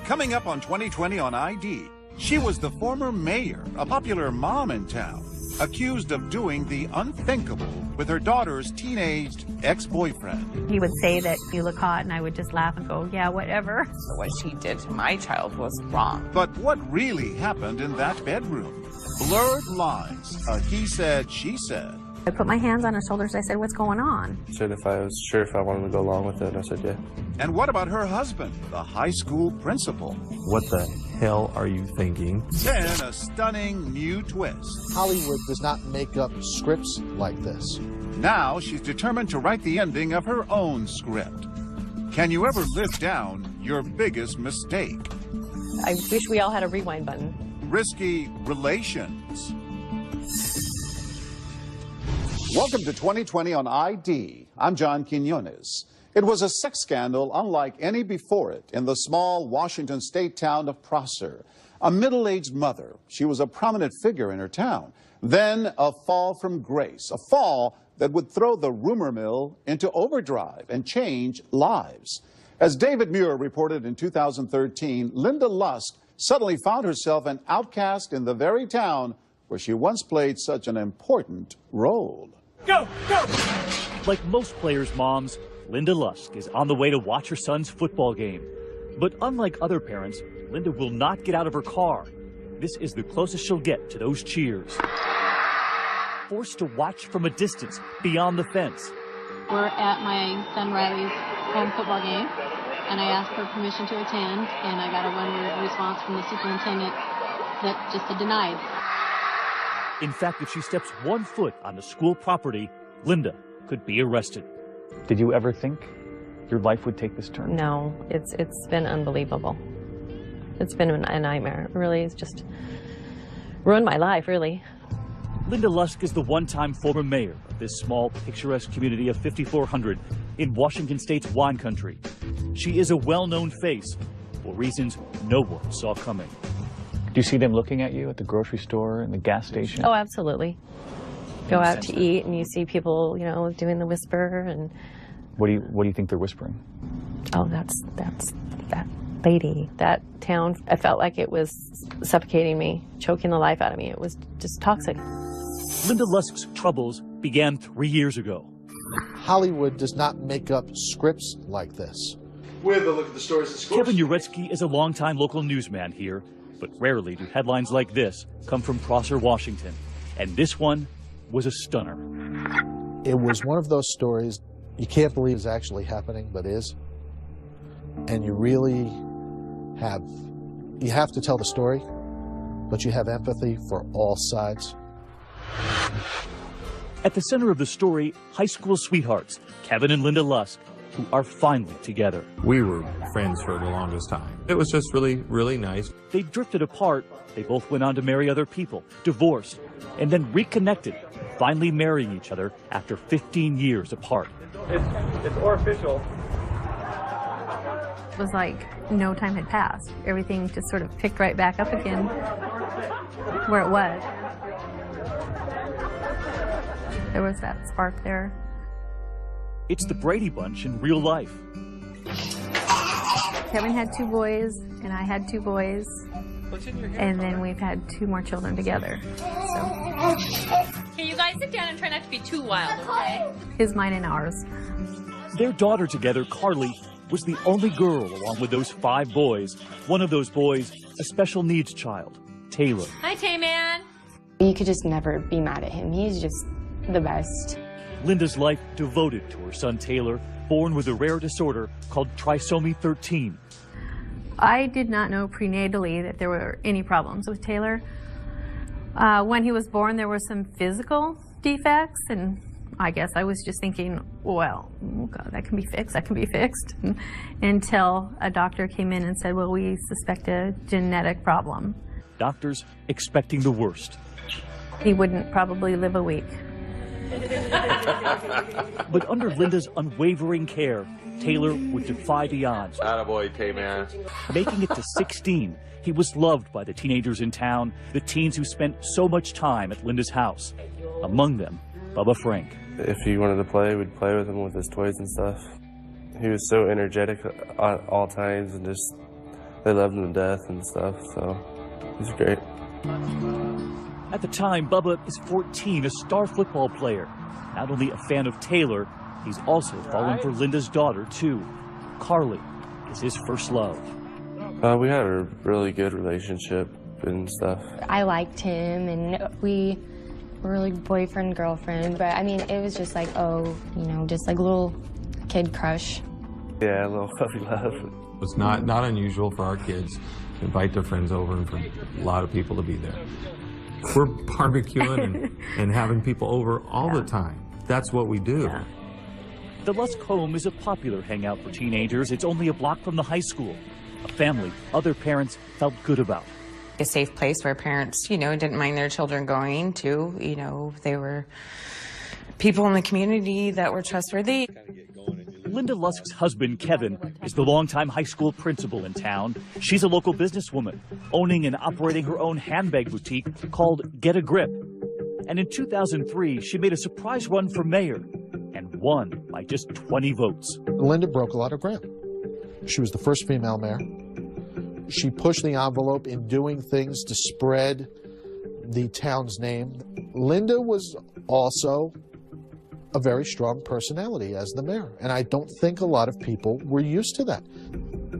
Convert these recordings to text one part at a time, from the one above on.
Coming up on 2020 on ID, she was the former mayor, a popular mom in town, accused of doing the unthinkable with her daughter's teenaged ex-boyfriend. He would say that you look hot, and I would just laugh and go, yeah, whatever. What she did to my child was wrong. But what really happened in that bedroom? Blurred lines, a he said, she said. I put my hands on his shoulders. I said, what's going on? She said if I was sure if I wanted to go along with it, and I said yeah. And what about her husband, the high school principal? What the hell are you thinking? Then a stunning new twist. Hollywood does not make up scripts like this. Now she's determined to write the ending of her own script. Can you ever live down your biggest mistake? I wish we all had a rewind button. Risky relations. Welcome to 2020 on ID. I'm John Quinones. It was a sex scandal unlike any before it in the small Washington state town of Prosser. A middle-aged mother. She was a prominent figure in her town. Then a fall from grace, a fall that would throw the rumor mill into overdrive and change lives. As David Muir reported in 2013, Linda Lusk suddenly found herself an outcast in the very town where she once played such an important role. Go, go! Like most players' moms, Linda Lusk is on the way to watch her son's football game. But unlike other parents, Linda will not get out of her car. This is the closest she'll get to those cheers. Forced to watch from a distance beyond the fence. We're at my son Riley's home football game, and I asked for permission to attend, and I got a one-word response from the superintendent that just said denied. In fact, if she steps 1 foot on the school property, Linda could be arrested. Did you ever think your life would take this turn? No, it's been unbelievable. It's been a nightmare. It really, it's just ruined my life, really. Linda Lusk is the one-time former mayor of this small, picturesque community of 5,400 in Washington state's wine country. She is a well-known face for reasons no one saw coming. Do you see them looking at you at the grocery store and the gas station? Oh, absolutely. Go out to eat and you see people, you know, doing the whisper and... What do you think they're whispering? Oh, that's that lady. That town, I felt like it was suffocating me, choking the life out of me. It was just toxic. Linda Lusk's troubles began 3 years ago. Hollywood does not make up scripts like this. We have a look at the stories and scores. Kevin Uretsky is a longtime local newsman here, but rarely do headlines like this come from Prosser, Washington. And this one was a stunner. It was one of those stories you can't believe is actually happening, but is. And you really have to tell the story, but you have empathy for all sides. At the center of the story, high school sweethearts, Kevin and Linda Lusk, who are finally together. We were friends for the longest time. It was just really, really nice. They drifted apart. They both went on to marry other people, divorced, and then reconnected, finally marrying each other after 15 years apart. It's official. It was like no time had passed. Everything just sort of picked right back up again where it was. There was that spark there. It's the Brady Bunch in real life. Kevin had 2 boys, and I had 2 boys, and then we've had 2 more children together. So. Okay, you guys sit down and try not to be too wild, okay? His, mine, and ours. Their daughter together, Carly, was the only girl along with those 5 boys. One of those boys, a special needs child, Taylor. Hi, Tay-Man. You could just never be mad at him. He's just the best. Linda's life devoted to her son Taylor, born with a rare disorder called trisomy 13. I did not know prenatally that there were any problems with Taylor. When he was born, there were some physical defects, and I guess I was just thinking, well, oh God, that can be fixed, until a doctor came in and said, well, we suspect a genetic problem. Doctors expecting the worst. He wouldn't probably live a week. But under Linda's unwavering care, Taylor would defy the odds. Attaboy, Tay-Man. Making it to 16, he was loved by the teenagers in town, the teens who spent so much time at Linda's house. Among them, Bubba Frank. If he wanted to play, we'd play with him with his toys and stuff. He was so energetic at all times and just They loved him to death and stuff, so he's great. At the time, Bubba is 14, a star football player. Not only a fan of Taylor, he's also fallen for Linda's daughter, too. Carly is his first love. We had a really good relationship and stuff. I liked him, and we were like boyfriend-girlfriend, but I mean, it was just like, oh, you know, just like a little kid crush. Yeah, a little puppy love. It's not unusual for our kids to invite their friends over and for a lot of people to be there. We're barbecuing and having people over all the time. That's what we do. Yeah. The Lusk home is a popular hangout for teenagers. It's only a block from the high school. A family other parents felt good about. A safe place where parents, you know, didn't mind their children going to. You know, they were people in the community that were trustworthy. Linda Lusk's husband, Kevin, is the longtime high school principal in town. She's a local businesswoman, owning and operating her own handbag boutique called Get a Grip. And in 2003, she made a surprise run for mayor and won by just 20 votes. Linda broke a lot of ground. She was the first female mayor. She pushed the envelope in doing things to spread the town's name. Linda was also a very strong personality as the mayor, and I don't think a lot of people were used to that.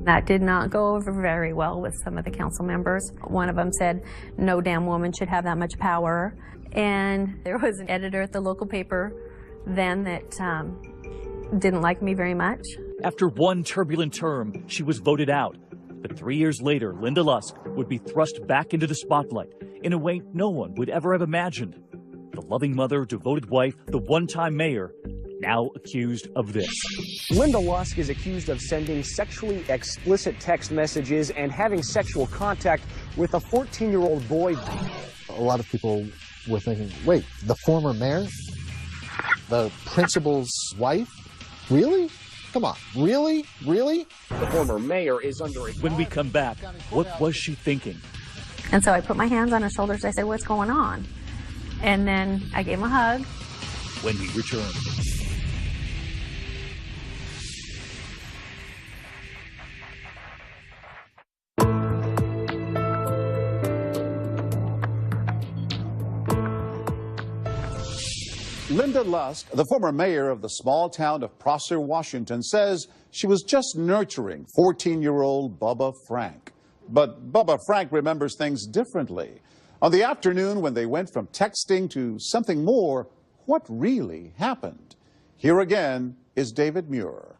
That did not go over very well with some of the council members. One of them said, no damn woman should have that much power. And there was an editor at the local paper then that didn't like me very much. After one turbulent term, she was voted out. But 3 years later, Linda Lusk would be thrust back into the spotlight in a way no one would ever have imagined. The loving mother, devoted wife, the one-time mayor, now accused of this. Linda Lusk is accused of sending sexually explicit text messages and having sexual contact with a 14-year-old boy. A lot of people were thinking, wait, the former mayor? The principal's wife? Really? Come on, really? Really? The former mayor is under a... When we come back, what was she thinking? And so I put my hands on his shoulders. I said, what's going on? And then I gave him a hug. When we return. Linda Lusk, the former mayor of the small town of Prosser, Washington, says she was just nurturing 14-year-old Bubba Frank. But Bubba Frank remembers things differently. On the afternoon when they went from texting to something more, what really happened? Here again is David Muir.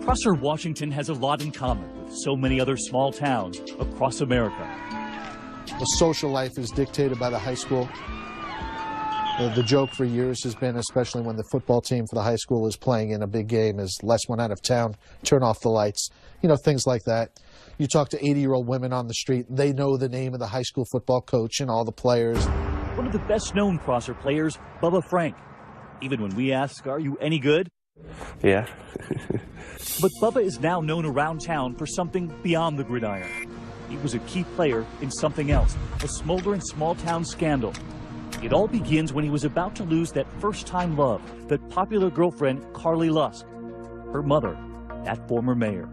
Prosser, Washington has a lot in common with so many other small towns across America. The social life is dictated by the high school. The joke for years has been, especially when the football team for the high school is playing in a big game, is Les went out of town, turn off the lights, you know, things like that. You talk to 80-year-old women on the street, they know the name of the high school football coach and all the players. One of the best-known Prosser players, Bubba Frank. Even when we ask, are you any good? Yeah. But Bubba is now known around town for something beyond the gridiron. He was a key player in something else, a smoldering small-town scandal. It all begins when he was about to lose that first-time love, that popular girlfriend, Carly Lusk. Her mother, that former mayor.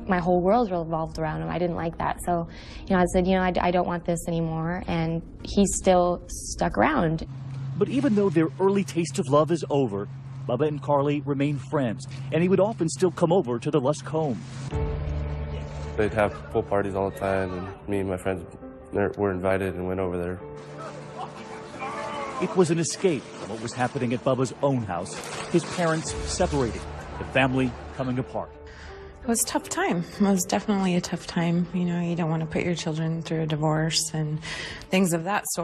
My whole world revolved around him. I didn't like that. So, you know, I said, you know, I don't want this anymore. And he still stuck around. But even though their early taste of love is over, Bubba and Carly remain friends. And he would often still come over to the Lusk home. They'd have pool parties all the time, and me and my friends were invited and went over there. It was an escape from what was happening at Bubba's own house. His parents separated, the family coming apart. It was a tough time. It was definitely a tough time. You know, you don't want to put your children through a divorce and things of that sort.